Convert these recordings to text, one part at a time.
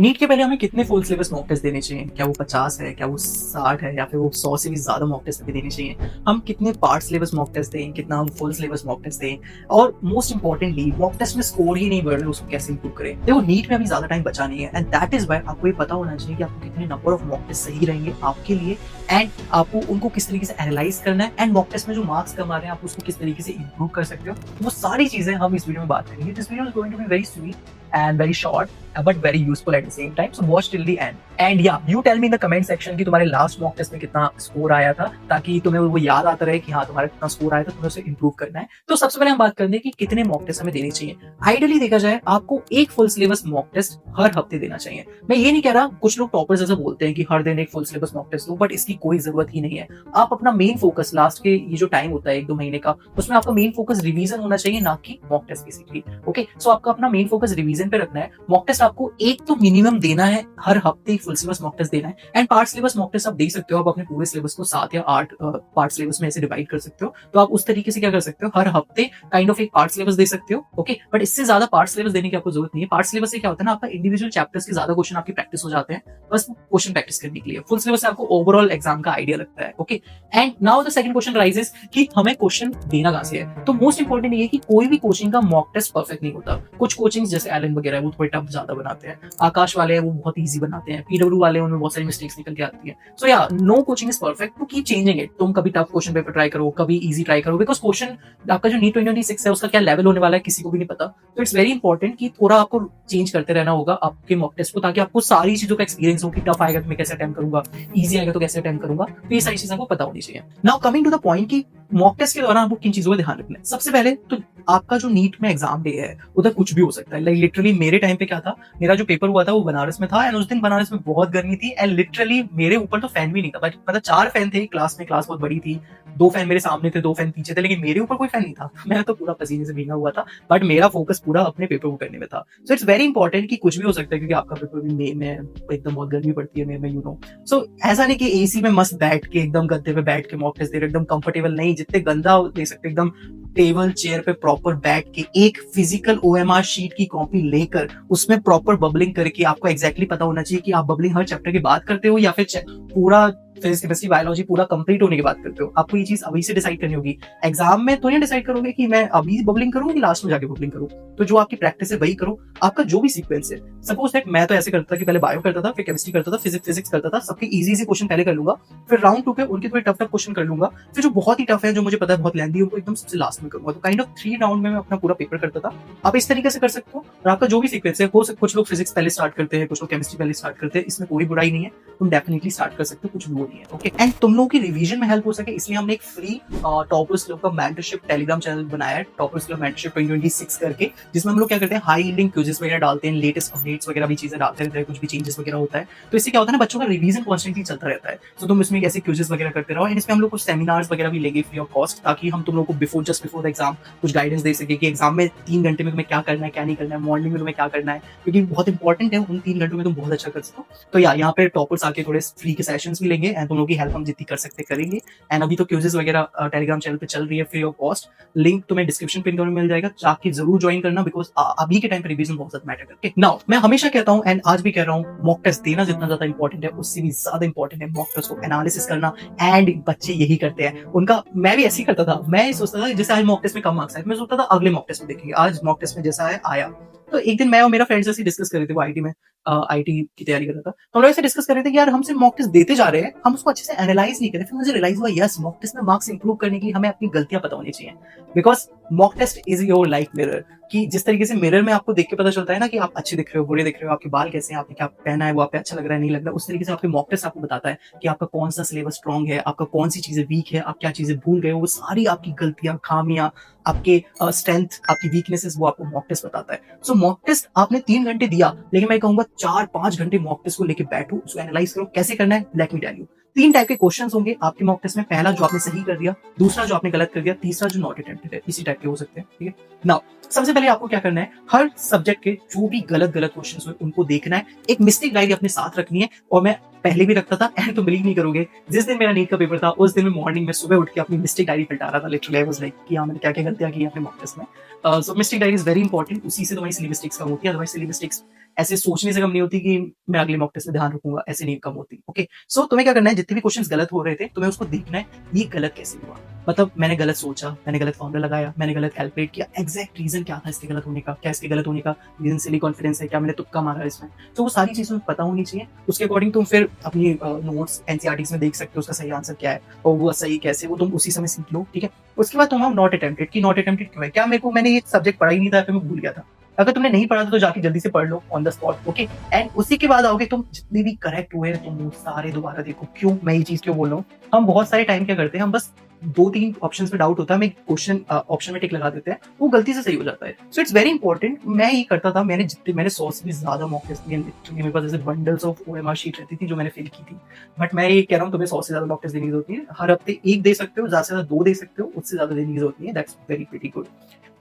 NEET के पहले हमें कितने फुल सिलेबस मॉक टेस्ट देने चाहिए? क्या वो 50 है, क्या वो 60 है, या फिर वो 100 से भी ज्यादा मॉक टेस्ट भी देने चाहिए? हम कितने पार्ट सिलेबस मॉक टेस्ट दें, कितना हम फुल सिलेबस मॉक टेस्ट दें, और मोस्ट इंपॉर्टेंटली मॉक टेस्ट में स्कोर ही नहीं बढ़ रहे, उसको कैसे इंप्रूव करें? देखो, नीट में अभी ज्यादा टाइम बचा नहीं है, एंड दैट इज वाई आपको ये पता होना चाहिए कि आपको कितने नंबर ऑफ मॉक टेस्ट सही रहेंगे आपके लिए, एंड आपको उनको किस तरीके से एनालाइज करना है, एंड मॉक टेस्ट में जो मार्क्स कमा रहे हैं आप उसको किस तरीके से इंप्रूव कर सकते हो। वो सारी चीजें हम इस वीडियो में बात करेंगे। This video is going to be very sweet and very short but very useful at the same time, so watch till the end. And yeah, you tell me in the comment section कि तुम्हारे last mock test में कितना score आया था, ताकि तुम्हें वो याद आता रहे कि हाँ तुम्हारा कितना स्कोर आया था, तुम्हें उसे इंप्रूव करना है। तो सबसे पहले हम बात करते हैं कि कितने मॉक टेस्ट हमें देने चाहिए। आइडियली देखा जाए आपको एक फुल सिलेबस मॉक टेस्ट हर हफ्ते देना चाहिए। मैं ये नहीं कह रहा, कुछ लोग टॉपर्स ऐसा बोलते हैं कि हर दिन एक फुल सिलेबस मॉक टेस्ट दो, बट इसकी कोई जरूरत ही नहीं है। आप अपना मेन फोकस लास्ट के ये जो टाइम होता है 1-2 महीने का, उसमें आपका मेन फोकस रिवीजन होना चाहिए, ना कि मॉक टेस्ट बेसिकली। ओके, सो आपका अपना मेन फोकस रिवीजन पे रखना है। मॉक टेस्ट आपको एक तो मिनिमम देना है, हर हफ्ते एक फुल सिलेबस मॉक टेस्ट देना है। And part syllabus mock test आप दे सकते हो, आप अपने पूरे सिलेबस को 7 या 8 पार्ट सिलेबस में ऐसे डिवाइड कर सकते हो। तो आप उस तरीके से क्या कर सकते हो, हर हफ्ते काइंड ऑफ एक पार्ट सिलेबस दे सकते हो। ओके, बट इससे ज्यादा पार्ट सिलेबस देने की आपको जरूरत नहीं है। पार्ट सिलेबस से क्या होता है ना, आपका इंडिविजुअल चैप्टर्स के ज्यादा क्वेश्चन आपकी प्रैक्टिस हो जाते हैं, बस क्वेश्चन प्रैक्टिस करने के लिए। फुल सिलेबस से आपको ओवरऑल एग्जाम का आइडिया लगता है। Okay, and now the second question rises कि हमें क्वेश्चन देना कहां से है। तो मोस्ट इंपॉर्टेंट ये है कि कोई भी कोचिंग का मॉक टेस्ट परफेक्ट नहीं होता। कुछ कोचिंग जैसे एलन वगैरह है वो थोड़े टफ ज्यादा बनाते हैं, आकाश वाले हैं वो बहुत इजी बनाते हैं, पीडब्ल्यू वाले हैं उनमें बहुत सारी मिस्टेक्स निकल के आती है। सो या no coaching is perfect, to keep changing it. तुम कभी टफ क्वेश्चन पेपर ट्राई करो, कभी इजी ट्राई करो, बिकॉज क्वेश्चन आपका जो नीट 2026 है उसका क्या लेवल होने वाला है किसी को भी नहीं पता। तो इट्स वेरी इंपॉर्टेंट कि थोड़ा आपको चेंज करते रहना होगा आपके मॉक टेस्ट को, ताकि आपको सारी चीजों का एक्सपीरियंस हो कि टफ आएगा तो मैं कैसे अटेम्प्ट करूंगा, इजी आएगा तो कैसे अटेम्प्ट करूंगा। तो ये सारी चीजें आपको पता होनी चाहिए। Now coming to the point कि मॉक टेस्ट के दौरान आपको किन चीजों का ध्यान रखना है। सबसे पहले तो आपका जो नीट में एग्जाम डे है उधर कुछ भी हो सकता है। लाइक लिटरली मेरे टाइम पे क्या था, मेरा जो पेपर हुआ था वो बनारस में था, एंड उस दिन बनारस में बहुत गर्मी थी, एंड लिटरली मेरे ऊपर तो फैन भी नहीं था। बट मतलब 4 फैन थे क्लास में, क्लास बहुत बड़ी थी, 2 फैन मेरे सामने थे, 2 फैन पीछे थे, लेकिन मेरे ऊपर कोई फैन नहीं था। मैं तो पूरा पसीने से भीगा हुआ था, बट मेरा फोकस पूरा अपने पेपर को करने में था। सो इट्स वेरी इंपॉर्टेंट कि कुछ भी हो सकता है, क्योंकि आपका पेपर भी मई में एकदम बहुत गर्मी पड़ती है मई में, यू नो। सो ऐसा नहीं कि एसी में मस्त बैठ के एकदम गद्दे पे बैठ के मॉक टेस्ट दे रहे, एकदम कंफर्टेबल नहीं, जितने गंदा दे सकते एकदम टेबल चेयर पे प्रॉपर बैठ के एक फिजिकल ओएमआर शीट की कॉपी लेकर उसमें प्रॉपर बबलिंग करके आपको एग्जैक्टली पता होना चाहिए कि आप बबलिंग हर चैप्टर की बात करते हो या फिर पूरा फिजिक्स केमिस्ट्री बायोलॉजी पूरा कंप्लीट होने की बात करते हो। आपको ये चीज अभी से डिसाइड करनी होगी। एग्जाम में तो नहीं डिसाइड करोगे कि मैं अभी बबलिंग करूं कि लास्ट में जाके बबलिंग करूं। तो जो आपकी प्रैक्टिस है वही करो। आपका जो भी सीक्वेंस है, सपोज दैट मैं तो ऐसे करता था कि पहले बायो करता था, फिर केमिस्ट्री करता था, फिजिक्स करता था, सबके इजी से क्वेश्चन पहले कर लूंगा, फिर राउंड 2 पे उनके थोड़े टफ क्वेश्चन कर लूंगा, फिर जो बहुत ही टफ है, जो मुझे पता है बहुत लेंथी है, उनको एकदम सबसे लास्ट में करूंगा। तो काइंड ऑफ 3 राउंड में मैं अपना पूरा पेपर करता था। आप इस तरीके से कर सकते हो। और आपका जो भी सीक्वेंस है, कुछ लोग फिजिक्स पहले स्टार्ट करते हैं, कुछ लोग केमिस्ट्री पहले स्टार्ट करते हैं, इसमें कोई बुराई नहीं है, तुम डेफिनेटली स्टार्ट कर सकते हो, कुछ भी नहीं है। ओके, एंड तुम लोगों की रिवीजन में हेल्प हो सके इसलिए हमने एक फ्री टॉपर्स क्लब का मेंटरशिप टेलीग्राम चैनल बनाया है, टॉपर्स क्लब मेंटरशिप 2026 करके, जिसमें हम लोग क्या करते हैं, हाई यील्डिंग क्विज़ेस वगैरह डालते हैं, लेटेस्ट अपडेट्स वगैरह भी चीजें डालते रहते हैं, कुछ भी चेंजेस वगैरह होता है। तो इससे क्या होता है ना, बच्चों का रिवीजन कॉन्स्टेंटली चलता रहता है। तो तुम इसमें ऐसे क्विज़ेस वगैरह करते रहो, एंड इसमें हम लोग कुछ सेमिनार्स वगैरह भी लेंगे फ्री ऑफ कॉस्ट, ताकि हम तुम लोग को जस्ट बिफोर द एग्जाम कुछ गाइडेंस दे सके कि एग्जाम में 3 घंटे में तुम्हें क्या करना है, क्या नहीं करना है, मॉर्निंग में तुम्हें क्या करना है, क्योंकि बहुत इंपॉर्टेंट है, उन 3 घंटों में तुम बहुत अच्छा कर सको। तो यहाँ पे टॉपर्स आके थोड़े फ्री के सेशंस भी लेंगे, एंड तुम लोग की हेल्प हम जितनी कर सकते करेंगे। एंड अभी तो क्विज़ेस वगैरह टेलीग्राम चैनल पे चल रही है फ्री ऑफ कॉस्ट, लिंक तुम्हें डिस्क्रिप्शन पिन में मिल जाएगा, जाके जरूर ज्वाइन करना, बिकॉज अभी के टाइम पे रिवीजन बहुत ज्यादा मैटर करते हैं। नाउ मैं हमेशा कहता हूँ एंड आज भी कह रहा हूँ, मॉक टेस्ट देना जितना ज्यादा इंपॉर्टेंट है उससे भी ज्यादा इंपॉर्टेंट है मॉक टेस्ट को एनालिसिस करना। एंड बच्चे यही करते हैं, उनका मैं भी ऐसे ही करता था। मैं सोचता था जैसे आज मॉक टेस्ट में कम मार्क्स आए, मैं सोचता था अगले मॉक टेस्ट में देखेंगे, आज मॉक टेस्ट में जैसा आया। तो एक दिन मैं और मेरा फ्रेंड्स ऐसे डिस्कस कर रहे थे, वो आईटी में आईटी की तैयारी कर रहा था, तो हम लोग ऐसे डिस्कस कर रहे थे कि यार हमसे मॉक टेस्ट देते जा रहे हैं, हम उसको अच्छे से एनालाइज नहीं कर रहे। फिर मुझे रियलाइज हुआ, यस, मॉक टेस्ट में मार्क्स इंप्रूव करने के लिए हमें अपनी गलतियां पता होनी चाहिए, because mock test is your life mirror. कि जिस तरीके से मिरर में आपको देख के पता चलता है ना कि आप अच्छे दिख रहे हो, बुरे दिख रहे हो, आपके बाल कैसे हैं, आपने क्या पहना है, वो आप पे अच्छा लग रहा है नहीं लग रहा, उस तरीके से आपके मॉक टेस्ट आपको बताता है कि आपका कौन सा सिलेबस स्ट्रॉन्ग है, आपका कौन सी चीजें वीक है, आप क्या चीजें भूल गए हो, वो सारी आपकी गलतियां, खामियां, आपके स्ट्रेंथ, आपकी वीकनेसेस, वो आपको मॉक टेस्ट बताता है। सो मॉक टेस्ट आपने 3 घंटे दिया, लेकिन मैं कहूंगा 4-5 घंटे मॉक टेस्ट को लेके बैठो, उसको एनालाइज करो। कैसे करना है, let me tell you. 3 type के क्वेश्चंस होंगे आपके मॉक टेस्ट में। पहला जो आपने सही कर दिया, दूसरा जो आपने गलत कर दिया, तीसरा जो नॉट अटेम्प्टेड है। इसी टाइप के हो सकते हैं, ठीक है। नाउ सबसे पहले आपको क्या करना है, हर सब्जेक्ट के जो भी गलत क्वेश्चंस हुए उनको देखना है, एक मिस्टेक डायरी अपने साथ रखनी है, और मैं पहले भी रखता था एंड तुम बिलीव नहीं करोगे, जिस दिन मेरा नीट का पेपर था उस दिन में मॉर्निंग में सुबह उठ के अपनी मिस्टेक डायरी पलटा रहा था। लिटरली आई वाज लाइक कि हाँ, मैंने क्या-क्या गलतियाँ की अपने मॉक टेस्ट में। So mistake diary is very important, उसी से तुम्हारी सिली मिस्टेक्स कम होती है, अदरवाइज़ सिली मिस्टेक्स ऐसे सोचने से कम नहीं होती कि मैं अगले मॉक टेस्ट में ध्यान रखूँगा, ऐसे नहीं कम होती। ओके, सो तुम्हें क्या करना है, जितने भी क्वेश्चंस गलत हो रहे थे, तुम्हें उसको देखना है, ये गलत कैसे हुआ? मतलब मैंने गलत सोचा, मैंने गलत फॉर्मूला लगाया, मैंने गलत कैलकुलेट किया, एग्जैक्ट रीज़न क्या था इसके गलत होने का? क्या इसके गलत होने का रीज़न सिली कॉन्फिडेंस है? क्या मैंने तुक्का मारा इसमें? तो वो सारी चीज़ें तुम्हें पता होनी चाहिए। उसके अकॉर्डिंग तुम फिर अपनी नोट्स एनसीईआरटीज़ में देख सकते हो उसका सही आंसर क्या है और वो सही कैसे, वो तुम उसी समय सीख लो, ठीक है? उसके बाद तुम नॉट अटेम्प्टेड कि नॉट अटेम्प्टेड क्यों है? क्या मेरे को मैंने ये सब्जेक्ट पढ़ा ही नहीं था या फिर मैं भूल गया था? अगर तुमने नहीं पढ़ा था तो जाके जल्दी से पढ़ लो on the spot, okay? And उसी के बाद आओगे तुम जितने भी करेक्ट हुए तुम वो सारे दोबारा देखो। क्यों मैं ये चीज़ क्यों बोल रहा हूँ? हम बहुत सारे टाइम क्या करते हैं, हम बस 2-3 ऑप्शंस पे डाउट होता है, हम एक क्वेश्चन ऑप्शन में टिक लगा देते हैं, वो गलती से सही हो जाता है। So it's very important. मैं ये करता था, मैंने 100 से भी ज़्यादा मॉक टेस्ट दिए, लिटरली मेरे पास ऐसे बंडल्स ऑफ ओएमआर शीट रहती थी जो मैंने फिल की थी। बट मैं ये कह रहा हूँ तुम्हें 100 से ज़्यादा मॉक टेस्ट देने की ज़रूरत नहीं है। हर हफ्ते 1 दे सकते हो, ज़्यादा से ज़्यादा 2 दे सकते हो, उससे ज़्यादा देने की ज़रूरत नहीं है। That's very pretty good.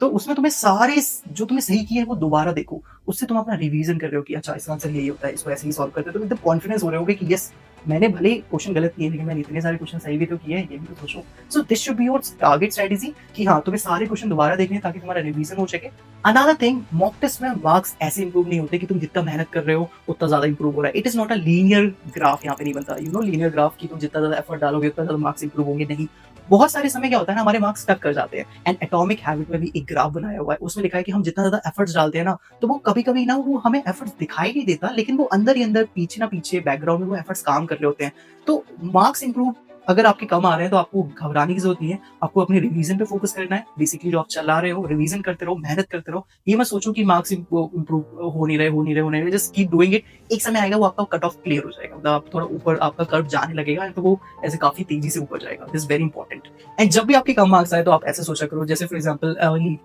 तो उसमें तुम्हें सारे जो तुमने सही किए हैं वो दोबारा देखो, उससे तुम अपना रिवीजन कर रहे हो कि अच्छा इसका आंसर यही होता है, इसको ऐसे ही सॉल्व करते हो, तुम एकदम कॉन्फिडेंस हो रहे होगे कि यस मैंने भले क्वेश्चन गलत किए लेकिन मैंने इतने सारे क्वेश्चन सही भी तो किए हैं, ये भी तो सोचो। So this should be your target strategy कि हाँ तुम्हें सारे क्वेश्चन दोबारा देखने हैं ताकि तुम्हारा रिवीजन हो सके। अनदर थिंग, मॉक टेस्ट में मार्क्स ऐसे इंप्रूव नहीं होते कि तुम जितना मेहनत कर रहे हो उतना ज्यादा इंप्रूव हो रहा है। It is not a linear graph, यहाँ पे नहीं बनता। यू नो लीनियर ग्राफ की तुम जितना ज्यादा एफर्ट डालोगे उतना ज्यादा मार्क्स इंप्रूव होंगे, नहीं। बहुत सारे समय क्या होता है ना, हमारे मार्क्स स्टक कर जाते हैं। एंड एटॉमिक हैबिट में भी एक ग्राफ बनाया हुआ है, उसमें लिखा है कि हम जितना ज्यादा एफर्ट्स डालते हैं ना, तो वो कभी कभी ना वो हमें एफर्ट्स दिखाई नहीं देता, लेकिन वो अंदर ही अंदर पीछे ना पीछे बैकग्राउंड में वो एफर्ट्स काम कर रहे होते हैं। तो मार्क्स इंप्रूव अगर आपके कम आ रहे हैं तो आपको घबराने की जरूरत नहीं है, आपको अपने रिवीजन पे फोकस करना है। बेसिकली जो आप चला रहे हो, रिवीजन करते रहो, मेहनत करते रहो। ये मत सोचो कि मार्क्स इंप्रूव हो नहीं रहे, जस्ट कीप डूइंग इट। एक समय आएगा वो आपका कट ऑफ क्लियर हो जाएगा, मतलब आप थोड़ा ऊपर आपका कर्व जाने लगेगा, तो वो ऐसे काफी तेजी से ऊपर जाएगा। This very important. एंड जब भी आपके कम मार्क्स आए तो आप ऐसे सोचा करो, जैसे फॉर एग्जाम्पल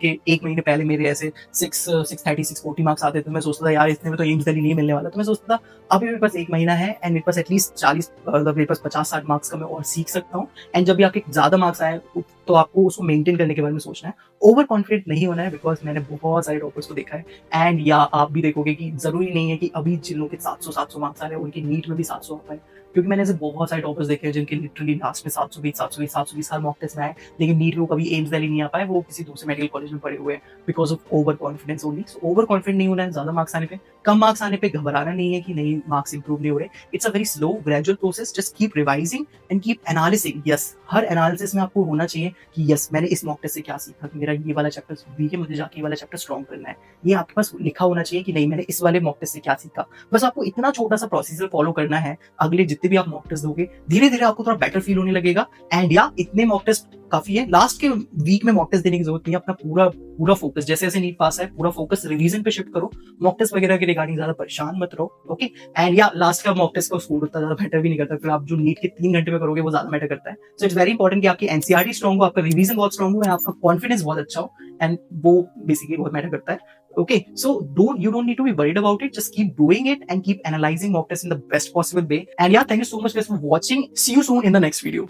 के 1 महीने पहले मेरे ऐसे 630-640 मार्क्स आते थे, मैं सोचता था यार इतने में तो एम्स दिल्ली नहीं मिलने वाला। तो मैं सोचता था अभी मेरे पास 1 महीना है एंड मेरे पास एटलीस्ट 40 मतलब मेरे पास 50-60 मार्क्स का मैं और सीख सकता हूँ। एंड जब भी आपके ज्यादा मार्क्स आए तो आपको उसको मेंटेन करने के बारे में सोचना है। ओवर कॉन्फिडेंट नहीं होना है, बिकॉज मैंने बहुत सारे टॉपर्स को देखा है। एंड या आप भी देखोगे कि जरूरी नहीं है कि अभी जिन लोगों के 700 मार्क्स आ रहे हैं उनके नीट में भी 700 आ पाए, क्योंकि मैंने ऐसे बहुत सारे टॉपर्स देखे हैं जिनके लिटरली लास्ट में 720 साल मॉक टेस्ट में आए, लेकिन नीट में वो कभी एम्स दिल्ली नहीं आ पाए, वो किसी दूसरे मेडिकल कॉलेज में पढ़े हुए हैं because of over confidence only. So over confident नहीं होना है ज्यादा मार्क्स आने पे। कम मार्क्स आने पे घबराना नहीं है कि नहीं मार्क्स इंप्रूव नहीं हो रहे। It's a very slow gradual process, just keep revising and keep analysing. Yes, हर एनालिसिस में आपको होना चाहिए कि यस मैंने इस मॉक टेस्ट से क्या सीखा, कि मेरा ये वाला चैप्टर वीक है, मुझे जाके ये वाला चैप्टर स्ट्रॉन्ग करना है। ये आपके पास लिखा होना चाहिए कि नहीं मैंने इस वाले मॉक टेस्ट से क्या सीखा। बस आपको इतना छोटा सा प्रोसीजर फॉलो करना है। अगले जितने भी आप मॉक टेस्ट दोगे धीरे धीरे आपको थोड़ा बेटर फील होने लगेगा। एंड या इतने मॉक टेस्ट काफी है, लास्ट के वीक में मॉक टेस्ट देने की जरूरत नहीं है। अपना पूरा फोकस जैसे जैसे नीट पास है पूरा फोकस रिवीजन पे शिफ्ट करो, मॉक टेस्ट वगैरह के रिगार्डिंग ज्यादा परेशान मत रहो, ओके? एंड या लास्ट का मॉक टेस्ट का स्कोर उतना ज्यादा मैटर भी नहीं करता, फिर आप जो नीट के 3 घंटे में करोगे वो ज्यादा मैटर करता है। सो इट्स वेरी इंपॉर्टेंट कि आपकी एनसीईआरटी स्ट्रॉन्ग हो, आपका रिवीजन बहुत स्ट्रॉन्ग हो एंड आपका कॉन्फिडेंस बहुत अच्छा हो, एंड वो बेसिकली बहुत मैटर करता है। Okay, so you don't need to be worried about it. Just keep doing it and keep analyzing mock tests in the best possible way. And yeah, thank you so much guys for watching. See you soon in the next video.